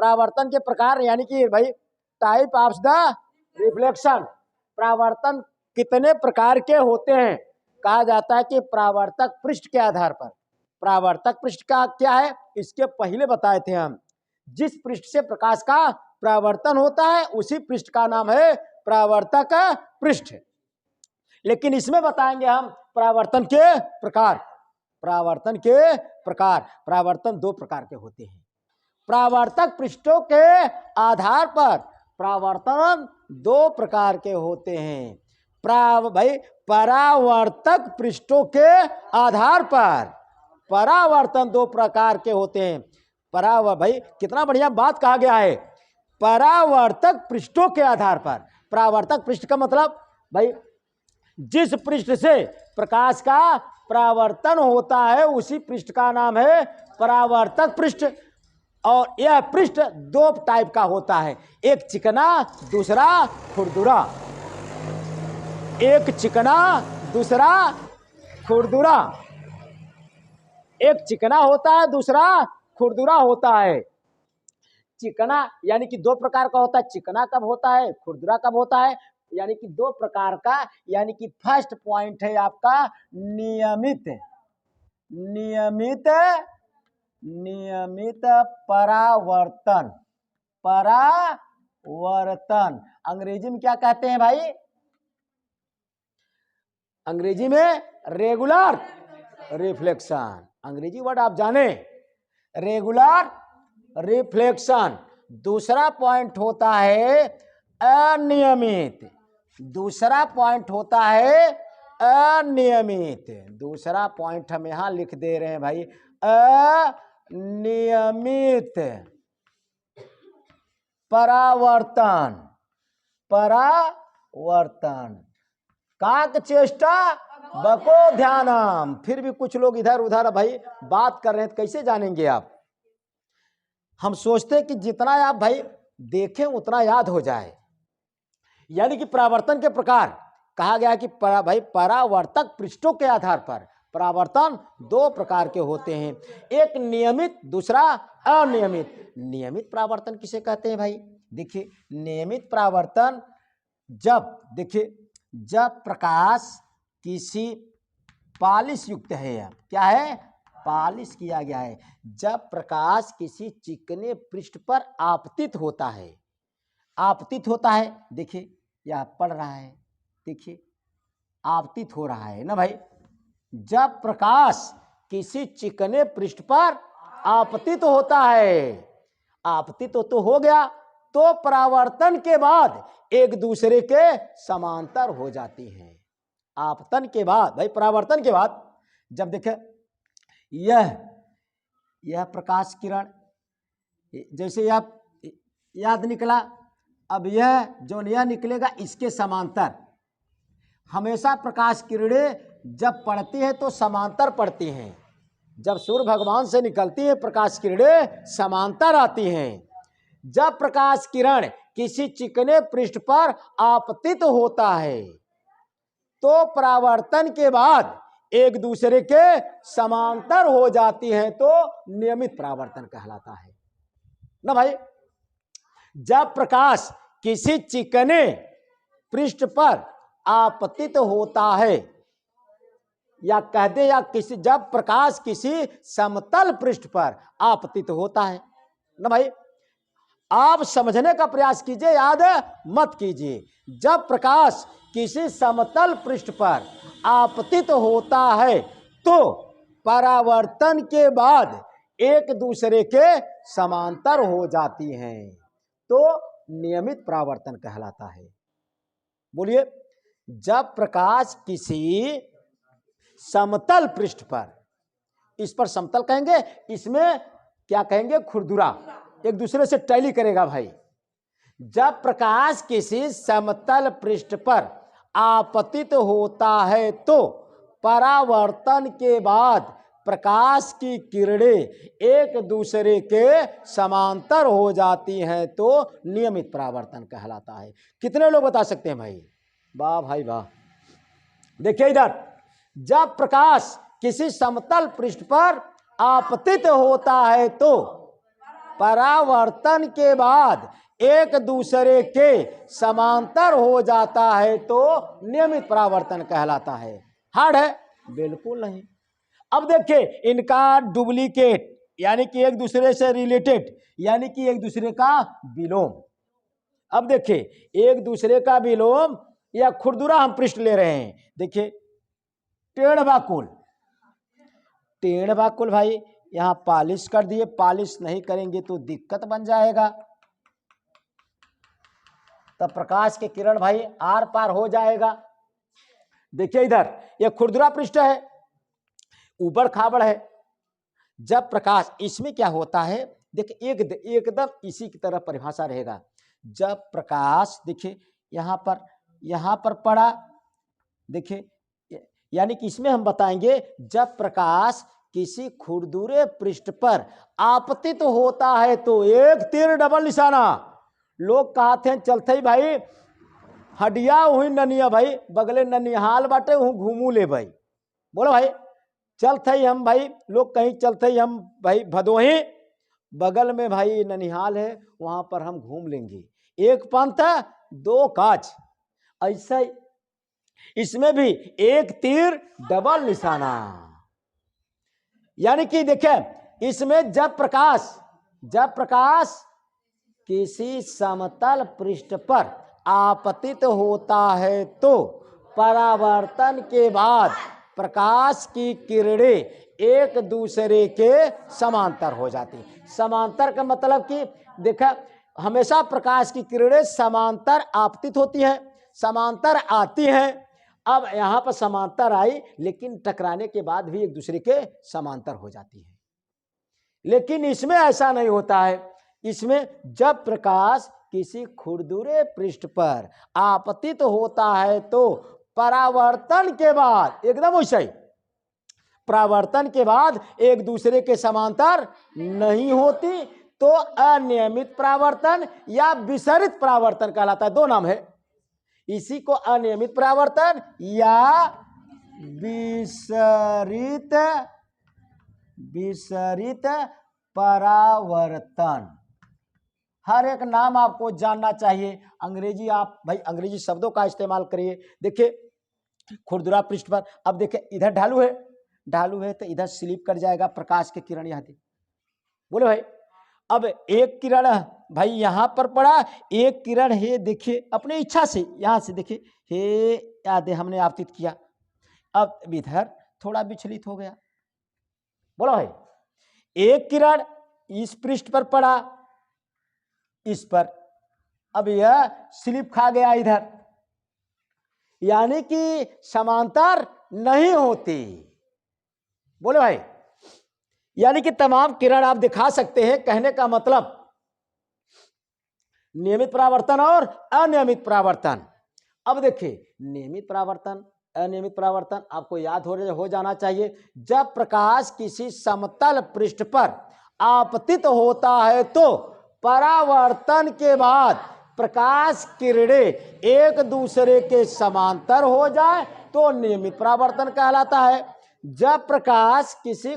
परावर्तन के प्रकार यानी कि भाई टाइप ऑफ द रिफ्लेक्शन, परावर्तन कितने प्रकार के होते हैं। कहा जाता है कि परावर्तक पृष्ठ के आधार पर, परावर्तक पृष्ठ का क्या है इसके पहले बताए थे हम, जिस पृष्ठ से प्रकाश का परावर्तन होता है उसी पृष्ठ का नाम है परावर्तक पृष्ठ। लेकिन इसमें बताएंगे हम परावर्तन के प्रकार। परावर्तन के प्रकार, परावर्तन दो प्रकार के होते हैं। परावर्तक पृष्ठों के आधार पर परावर्तन दो प्रकार के होते हैं। भाई परावर्तक पृष्ठों के आधार पर परावर्तन दो प्रकार के होते हैं। भाई कितना बढ़िया बात कहा गया है, परावर्तक पृष्ठों के आधार पर। परावर्तक पृष्ठ का मतलब भाई जिस पृष्ठ से प्रकाश का परावर्तन होता है उसी पृष्ठ का नाम है परावर्तक पृष्ठ। और यह पृष्ठ दो टाइप का होता है, एक चिकना दूसरा खुरदुरा। एक चिकना दूसरा खुरदुरा, एक चिकना होता है दूसरा खुरदुरा होता है। चिकना यानी कि दो प्रकार का होता है, चिकना कब होता है खुरदुरा कब होता है, यानी कि दो प्रकार का। यानी कि फर्स्ट पॉइंट है आपका नियमित, नियमित नियमित परावर्तन। परावर्तन अंग्रेजी में क्या कहते हैं भाई, अंग्रेजी में रेगुलर रिफ्लेक्शन, अंग्रेजी वर्ड आप जाने, रेगुलर रिफ्लेक्शन। दूसरा पॉइंट होता है अनियमित, दूसरा पॉइंट होता है अनियमित। दूसरा पॉइंट हम यहां लिख दे रहे हैं भाई, अनियमित परावर्तन। परावर्तन काक चेष्टा बको ध्यानम। फिर भी कुछ लोग इधर उधर भाई बात कर रहे हैं, कैसे जानेंगे आप। हम सोचते हैं कि जितना आप भाई देखें उतना याद हो जाए। यानी कि परावर्तन के प्रकार कहा गया कि भाई परावर्तक पृष्ठों के आधार पर परावर्तन दो प्रकार के होते हैं, एक नियमित दूसरा अनियमित। नियमित परावर्तन किसे कहते हैं भाई, देखिए नियमित परावर्तन जब, देखिए जब प्रकाश किसी पालिश युक्त है, क्या है पालिश किया गया है, जब प्रकाश किसी चिकने पृष्ठ पर आपतित होता है, आपतित होता है, देखिए यह पड़ रहा है, देखिए आपतित हो रहा है ना भाई। जब प्रकाश किसी चिकने पृष्ठ पर आपतित होता है, आपतित तो हो गया, तो परावर्तन के बाद एक दूसरे के समांतर हो जाती हैं। आपतन के बाद भाई परावर्तन के बाद जब देखे यह प्रकाश किरण जैसे याद निकला, अब यह जो यह निकलेगा इसके समांतर। हमेशा प्रकाश किरणें जब पड़ती है तो समांतर पड़ती हैं, जब सूर्य भगवान से निकलती है प्रकाश किरणें समांतर आती हैं। जब प्रकाश किरण किसी चिकने पृष्ठ पर आपतित होता है तो परावर्तन के बाद एक दूसरे के समांतर हो जाती हैं, तो नियमित परावर्तन कहलाता है ना भाई। जब प्रकाश किसी चिकने पृष्ठ पर आपतित होता है, या कह दे या किसी, जब प्रकाश किसी समतल पृष्ठ पर आपतित होता है ना भाई, आप समझने का प्रयास कीजिए, याद मत कीजिए। जब प्रकाश किसी समतल पृष्ठ पर आपतित होता है तो परावर्तन के बाद एक दूसरे के समांतर हो जाती हैं, तो नियमित परावर्तन कहलाता है। बोलिए, जब प्रकाश किसी समतल पृष्ठ पर, इस पर समतल कहेंगे, इसमें क्या कहेंगे खुरदुरा, एक दूसरे से टैली करेगा भाई। जब प्रकाश किसी समतल पृष्ठ पर आपतित होता है तो परावर्तन के बाद प्रकाश की किरणें एक दूसरे के समांतर हो जाती हैं, तो नियमित परावर्तन कहलाता है। कितने लोग बता सकते हैं भाई, वाह भाई वाह। देखिए इधर, जब प्रकाश किसी समतल पृष्ठ पर आपतित होता है तो परावर्तन के बाद एक दूसरे के समांतर हो जाता है तो नियमित परावर्तन कहलाता है। हार्ड है? बिल्कुल नहीं। अब देखिए, इनका डुप्लीकेट यानी कि एक दूसरे से रिलेटेड यानी कि एक दूसरे का विलोम। अब देखिए, एक दूसरे का विलोम या खुरदुरा हम पृष्ठ ले रहे हैं। देखिए, टेढ़ बाकुल, टेढ़ बाकुल भाई यहां पॉलिश कर दिए, पॉलिश नहीं करेंगे तो दिक्कत बन जाएगा, तब प्रकाश के किरण भाई आर पार हो जाएगा। देखिए इधर यह खुरदुरा पृष्ठ है, ऊबड़ खाबड़ है। जब प्रकाश, इसमें क्या होता है, देखिए एकदम इसी की तरह परिभाषा रहेगा। जब प्रकाश देखिए यहां पर पड़ा, देखिए यानी कि इसमें हम बताएंगे जब प्रकाश किसी खुरदुरे पृष्ठ पर आपतित होता है तो एक तीर डबल निशाना। लोग कहते हैं चलते ही भाई हडिया हुई ननिया भाई बगले ननिहाल बाटे हूँ घूमू ले भाई, बोलो भाई चलते ही हम भाई, लोग कहीं चलते ही हम भाई भदोही बगल में भाई ननिहाल है वहां पर हम घूम लेंगे। एक पंथ दो काज, ऐसा इसमें भी एक तीर डबल निशाना। यानी कि देखिए इसमें जब प्रकाश किसी समतल पृष्ठ पर आपतित होता है तो परावर्तन के बाद प्रकाश की किरणें एक दूसरे के समांतर हो जाती हैं। समांतर का मतलब कि देखा, हमेशा प्रकाश की किरणें समांतर आपतित होती हैं, समांतर आती हैं। अब यहां पर समांतर आई लेकिन टकराने के बाद भी एक दूसरे के समांतर हो जाती है। लेकिन इसमें ऐसा नहीं होता है। इसमें जब प्रकाश किसी खुरदुरे पृष्ठ पर आपतित होता है तो परावर्तन के बाद एकदम वैसा ही, परावर्तन के बाद एक दूसरे के समांतर नहीं होती तो अनियमित परावर्तन या विसरित परावर्तन कहलाता है। दो नाम है, इसी को अनियमित परावर्तन या विसरित परावर्तन। हर एक नाम आपको जानना चाहिए। अंग्रेजी आप भाई अंग्रेजी शब्दों का इस्तेमाल करिए। देखिए खुरदुरा पृष्ठ पर, अब देखिए इधर ढालू है तो इधर स्लिप कर जाएगा प्रकाश के किरण यहाँ थी, बोले भाई। अब एक किरण भाई यहां पर पड़ा, एक किरण है देखिए अपनी इच्छा से यहां से देखिए हे याद हमने आपतित किया, अब इधर थोड़ा विचलित हो गया, बोलो भाई। एक किरण इस पृष्ठ पर पड़ा, इस पर, अब यह स्लिप खा गया इधर, यानी कि समांतर नहीं होती, बोले भाई। यानी कि तमाम किरण आप दिखा सकते हैं, कहने का मतलब नियमित परावर्तन और अनियमित परावर्तन। अब देखिए नियमित परावर्तन अनियमित परावर्तन आपको याद हो जाना चाहिए। जब प्रकाश किसी समतल पृष्ठ पर आपतित होता है तो परावर्तन के बाद प्रकाश किरणें एक दूसरे के समांतर हो जाए तो नियमित परावर्तन कहलाता है। जब प्रकाश किसी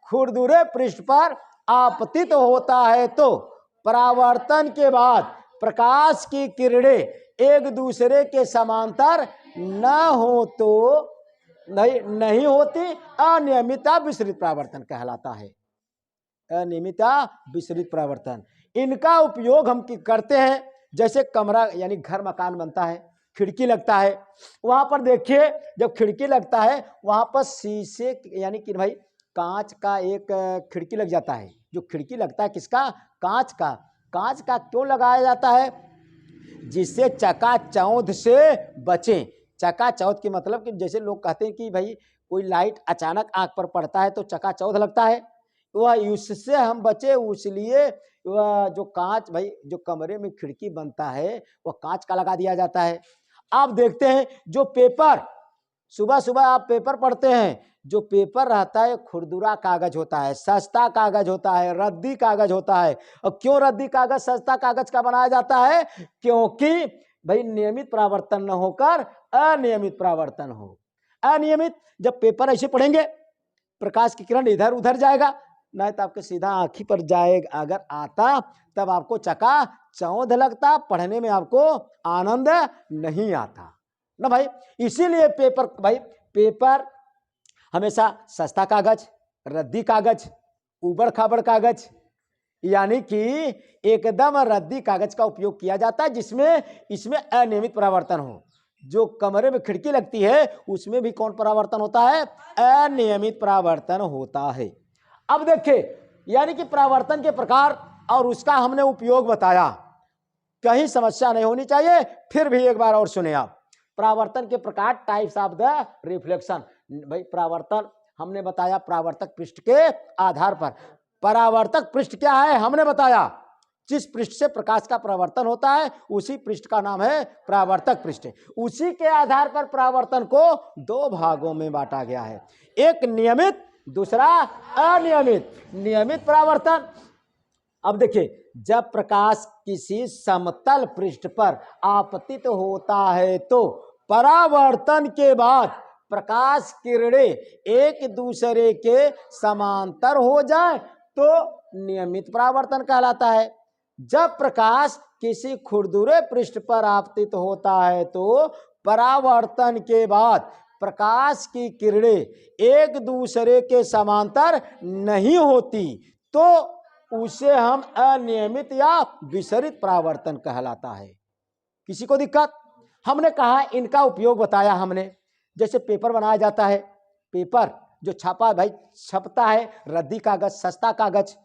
खुरदुरे पृष्ठ पर आपतित होता है तो परावर्तन के बाद प्रकाश की किरणें एक दूसरे के समांतर न हो तो नहीं होती, अनियमिता विसरित परावर्तन कहलाता है। अनियमिता विसरित परावर्तन, इनका उपयोग हम करते हैं जैसे कमरा यानी घर मकान बनता है, खिड़की लगता है, वहां पर देखिए जब खिड़की लगता है वहां पर शीशे यानी कि भाई कांच का एक खिड़की लग जाता है। जो खिड़की लगता है किसका, कांच का क्यों लगाया जाता है, जिससे चकाचौंध से बचें। चकाचौंध के मतलब कि जैसे लोग कहते हैं कि भाई कोई लाइट अचानक आंख पर पड़ता है तो चकाचौंध लगता है, वह उससे हम बचे, इसलिए वह जो कांच भाई जो कमरे में खिड़की बनता है वह कांच का लगा दिया जाता है। आप देखते हैं जो पेपर, सुबह आप पेपर पढ़ते हैं, जो पेपर रहता है खुरदुरा कागज होता है, सस्ता कागज होता है, रद्दी कागज होता है। और क्यों रद्दी कागज सस्ता कागज का बनाया जाता है, क्योंकि भाई नियमित परावर्तन न होकर अनियमित परावर्तन हो। अनियमित जब पेपर ऐसे पढ़ेंगे प्रकाश की किरण इधर उधर जाएगा नहीं तो आपके सीधा आँखी पर जाएगा। अगर आता तब आपको चका चौंध लगता, पढ़ने में आपको आनंद नहीं आता ना भाई। इसीलिए पेपर भाई, पेपर हमेशा सस्ता कागज, रद्दी कागज, उबड़ खाबड़ कागज, यानी कि एकदम रद्दी कागज का उपयोग किया जाता है, जिसमें इसमें अनियमित परावर्तन हो। जो कमरे में खिड़की लगती है उसमें भी कौन परावर्तन होता है? अनियमित परावर्तन होता है। अब देखिए, यानी कि परावर्तन के प्रकार और उसका हमने उपयोग बताया, कहीं समस्या नहीं होनी चाहिए। फिर भी एक बार और सुने आप, परावर्तन के प्रकार, टाइप्स ऑफ द रिफ्लेक्शन। भाई परावर्तन हमने बताया परावर्तक पृष्ठ के आधार पर। परावर्तक पृष्ठ क्या है हमने बताया, जिस पृष्ठ से प्रकाश का परावर्तन होता है उसी पृष्ठ का नाम है परावर्तक पृष्ठ। उसी के आधार पर परावर्तन को दो भागों में बांटा गया है, एक नियमित, दूसरा अनियमित। नियमित परावर्तन, अब देखिए, जब प्रकाश किसी समतल पृष्ठ पर आपतित होता है तो परावर्तन के बाद प्रकाश किरणें एक दूसरे के समांतर हो जाए तो नियमित परावर्तन कहलाता है। जब प्रकाश किसी खुरदुरे पृष्ठ पर आपतित होता है तो परावर्तन के बाद प्रकाश की किरणें एक दूसरे के समांतर नहीं होती तो उसे हम अनियमित या विसरित परावर्तन कहलाता है। किसी को दिक्कत? हमने कहा इनका उपयोग बताया हमने। जैसे पेपर बनाया जाता है, पेपर जो छापा भाई छपता है, रद्दी कागज, सस्ता कागज,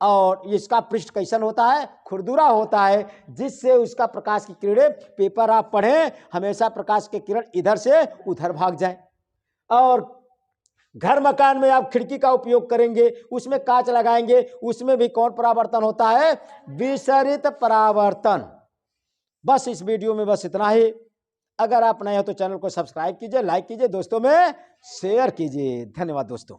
और इसका पृष्ठ कैसन होता है? खुरदुरा होता है, जिससे उसका प्रकाश की किरणें, पेपर आप पढ़ें, हमेशा प्रकाश के किरण इधर से उधर भाग जाए। और घर मकान में आप खिड़की का उपयोग करेंगे, उसमें कांच लगाएंगे, उसमें भी कौन परावर्तन होता है? विसरित परावर्तन। बस इस वीडियो में बस इतना ही। अगर आप नए हो तो चैनल को सब्सक्राइब कीजिए, लाइक कीजिए, दोस्तों में शेयर कीजिए। धन्यवाद दोस्तों।